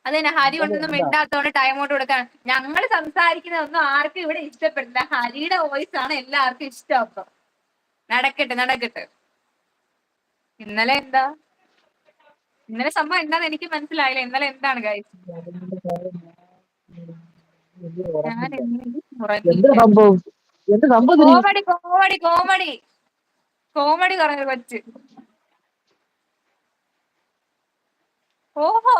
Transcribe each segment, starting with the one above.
അത് തന്നെ ഹരി എന്താ ഒന്നും എന്താ മിണ്ടാത്തോണ്ട് ടൈം ഔട്ട് കൊടുക്കാൻ. ഞങ്ങൾ സംസാരിക്കുന്നതൊന്നും ആർക്കും ഇവിടെ ഇഷ്ടപ്പെടില്ല. ഹരിയുടെ വോയിസ് ആണ് എല്ലാവർക്കും ഇഷ്ടം. അപ്പൊ നടക്കട്ടെ നടക്കട്ടെ. ഇന്നലെ എന്താ ഇന്നലെ സംഭവം എന്താന്ന് എനിക്ക് മനസ്സിലായില്ല. ഇന്നലെ എന്താണ് ഗൈസ്? ഞാൻ ഇന്ന് എന്ത് ഉറങ്ങിയില്ല. സംഭവം എന്ത് സംഭവം ഇതിന്? കോമഡി കോമഡി കോമഡി കോമഡി പറഞ്ഞു കൊച്ച്. ഓഹോ,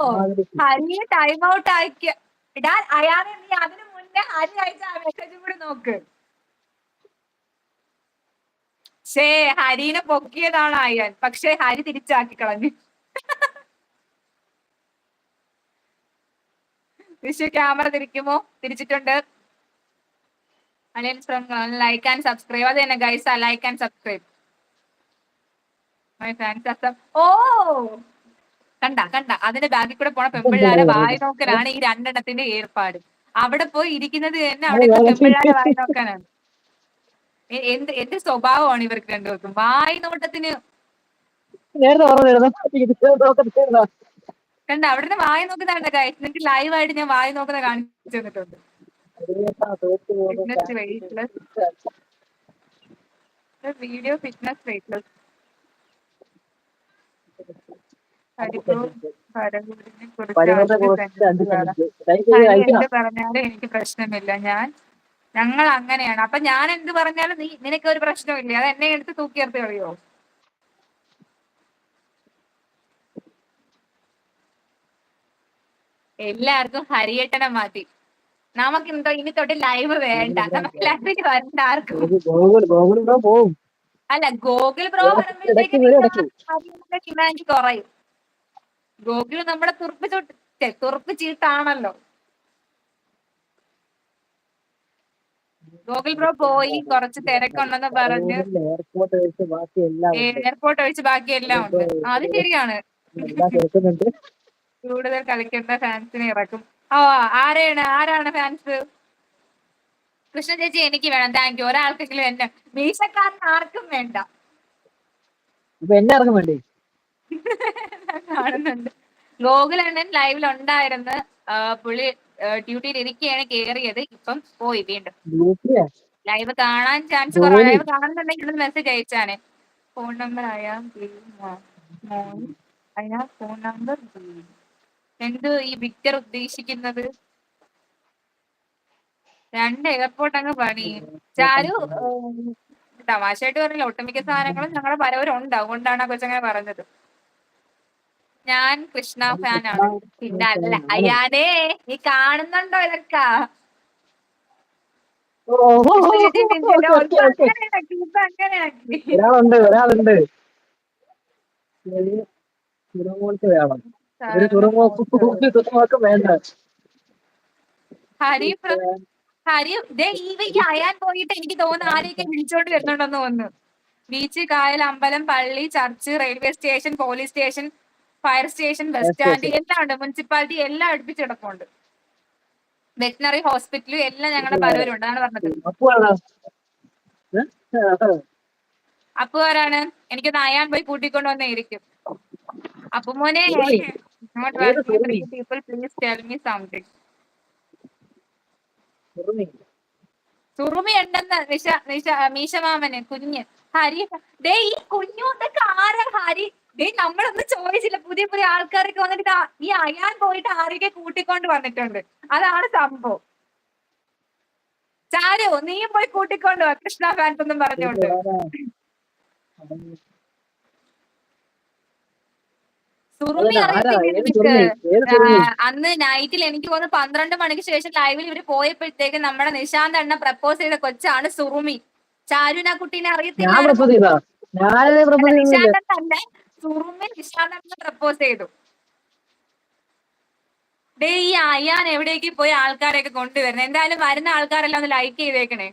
ഹരിയെ ടൈം ഔട്ട് ആക്കിയ. ഇടാ അയാളെ നീ അതിനു മുന്നേ ഹരി അയച്ച ആ മെസ്സേജും കൂടി നോക്ക്. ശേ, ഹരിനെ പൊക്കിയതാണ് അയാൻ, പക്ഷെ ഹരി തിരിച്ചാക്കി കളഞ്ഞു. വിഷു ക്യാമറ തിരിക്കുമോ? തിരിച്ചിട്ടുണ്ട്. Like and subscribe. അത് തന്നെ ഗൈസ്, ലൈക്ക് ആൻഡ് സബ്സ്ക്രൈബ്. ഓ, കണ്ട കണ്ട അതിന്റെ ബാഗിൽ കൂടെ പോണ പെമ്പിള്ളാരെ വായി നോക്കലാണ് ഈ രണ്ടെണ്ണത്തിന്റെ ഏർപ്പാട്. അവിടെ പോയി ഇരിക്കുന്നത് തന്നെ അവിടെയൊക്കെ പെമ്പിള്ളാരെ വായി നോക്കാനാണ്. എന്ത് സ്വഭാവമാണ് ഇവർക്ക് രണ്ടുപേർക്കും. വായി നോട്ടത്തിന് കണ്ട അവിടുന്ന് വായി നോക്കുന്നതാണ് ഗൈസ്. നിങ്ങൾക്ക് ലൈവായിട്ട് ഞാൻ വായി നോക്കുന്ന കാണിച്ചു തന്നിട്ടുണ്ട്. Fitness weightless video, fitness weightless. ഹരിനെ കുറിച്ച് ഹരി എന്ത് പറഞ്ഞാലും എനിക്ക് പ്രശ്നമില്ല. ഞങ്ങൾ അങ്ങനെയാണ്. അപ്പൊ ഞാൻ എന്ത് പറഞ്ഞാലും നിനക്ക് ഒരു പ്രശ്നമില്ല. അത് എന്നെ എടുത്ത് തൂക്കിയെടുത്ത് കളിയോ? എല്ലാവർക്കും ഹരിയേട്ടനെ മാറ്റി. നമുക്ക് എന്തോ ഇനി തൊട്ട് ലൈവ് വേണ്ട. നമുക്ക് ലൈവിൽ വരണ്ട ആർക്കും. അല്ല, ഗോകുൽ ബ്രോ വരുമ്പോഴത്തേക്ക് ഹരിയുടെ ഡിമാൻഡ് കുറയും. ഗോകുൽ നമ്മുടെ തുറപ്പ് ചീട്ടാണല്ലോ. ഗോകുൽ ബ്രോ പോയി, കുറച്ച് തിരക്കുണ്ടെന്ന് പറഞ്ഞ് എയർപോർട്ട് ഒഴിച്ച് ബാക്കിയെല്ലാം ഉണ്ട്. അത് ശരിയാണ്. കൂടുതൽ കളിക്കേണ്ട ഫാൻസിനെ ഇറക്കും. ഓ, ആരാണ് ഫാൻസ്? കൃഷ്ണ ചേച്ചി എനിക്ക് വേണം, താങ്ക് യു. ഒരാൾക്കെങ്കിലും എന്നെ. മീശക്കാരൻ ആർക്കും വേണ്ട. എല്ലാവർക്കും വേണ്ടി കാണുന്നുണ്ട്. ഗോകുലണ്ണൻ ലൈവിൽ ഉണ്ടായിരുന്നു. പുള്ളി ഡ്യൂട്ടിയിൽ ഇരിക്കുകയാണ് കേറിയത്. ഇപ്പം പോയി വീണ്ടും. ലൈവ് കാണാൻ ചാൻസ് കുറവാണ്. ലൈവ് കാണുന്നുണ്ടെങ്കിൽ മെസ്സേജ് അയച്ചാണ്. ഫോൺ നമ്പർ ഫോൺ നമ്പർ എന്ത് ഈ വിക്ടർ ഉദ്ദേശിക്കുന്നത്? 2 എയർപോർട്ട് അങ്ങ് പണി. ചാരു തമാശയായിട്ട് പറഞ്ഞില്ല. ഒട്ടുമിക്ക സാധനങ്ങളും ഞങ്ങളുടെ പരവരുണ്ട്. അതുകൊണ്ടാണ് ആ കൊച്ചങ്ങനെ പറഞ്ഞത്. ഞാൻ കൃഷ്ണ ഫാനാണ്. പിന്നെ അല്ല അയ്യാനേ, നീ കാണുന്നുണ്ടോ ഇതൊക്കെ? കൃഷ്ണ ചേച്ചി അങ്ങനെയാക്കി. ഒരാളുണ്ട് തുറമുഖത്ത് വേണം. ഒരു തുറമുഖം വേണ്ട. ഹരി ഈ അയാൻ പോയിട്ട് എനിക്ക് തോന്നുന്നു ആരെയൊക്കെ വിളിച്ചോണ്ട് വരുന്നുണ്ടെന്ന് തോന്നുന്നു. ബീച്ച്, കായൽ, അമ്പലം, പള്ളി, church, railway station, police station, fire station, bus stand എല്ലാം ഉണ്ട്. മുനിസിപ്പാലിറ്റി എല്ലാം അടുപ്പിച്ചെടുപ്പുണ്ട്. വെറ്റിനറി ഹോസ്പിറ്റലും എല്ലാം ഞങ്ങളുടെ പരവരുണ്ട്. അതാണ് പറഞ്ഞത്. അപ്പുകാരാണ്. എനിക്കൊന്ന് അയാൻ പോയി കൂട്ടിക്കൊണ്ട് വന്നേയിരിക്കും. അപ്പു മോനെ, people please tell me something. Surumi ഉണ്ടെന്ന് മീശമാമന് കുഞ്ഞ്. ഹരി ഈ കുഞ്ഞുണ്ടൊക്കെ ആരാ ഹരി? നമ്മളൊന്നും ചോദിച്ചില്ല. പുതിയ പുതിയ ആൾക്കാരൊക്കെ വന്നിട്ട് ഈ അയാൻ പോയിട്ട് ആരെയൊക്കെ കൂട്ടിക്കൊണ്ട് വന്നിട്ടുണ്ട്. അതാണ് സംഭവം. ചാരു, നീയും പോയി കൂട്ടിക്കൊണ്ട് വാ കൃഷ്ണ ഫാൻസ് ഒന്നും പറഞ്ഞോണ്ട്. സുറുമി അറിയത്തില്ലേ നിനക്ക്? അന്ന് നൈറ്റിൽ എനിക്ക് തോന്നുന്നു 12 മണിക്ക് ശേഷം ലൈവിൽ ഇവര് പോയപ്പോഴത്തേക്ക് നമ്മുടെ നിശാന്ത് അണ്ണ പ്രപ്പോസ് ചെയ്ത കൊച്ചാണ് സുറുമി. ചാരുന കുട്ടീനെ അറിയത്തില്ലായിരുന്നു. നിശാന്ത് അണ്ണ സുറുമി നിശാന്ത് അണ്ണ പ്രപ്പോസ് ചെയ്തു. ഈ അയ്യാൻ എവിടേക്ക് പോയി ആൾക്കാരെയൊക്കെ കൊണ്ടുവരുന്നത്? എന്തായാലും വരുന്ന ആൾക്കാരെല്ലാം ഒന്ന് ലൈക്ക് ചെയ്തേക്കണേ.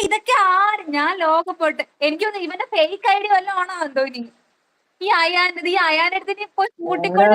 ഇതൊക്കെ ഞാൻ ലോകപ്പെട്ട്. എനിക്കൊന്ന് ഇവന്റെ ഫേക്ക് ഐഡി വല്ലതും ആണോ എന്തോ. ഈ അയാൻ്റെ അടുത്ത് പോയി കൂട്ടിക്കൊണ്ട്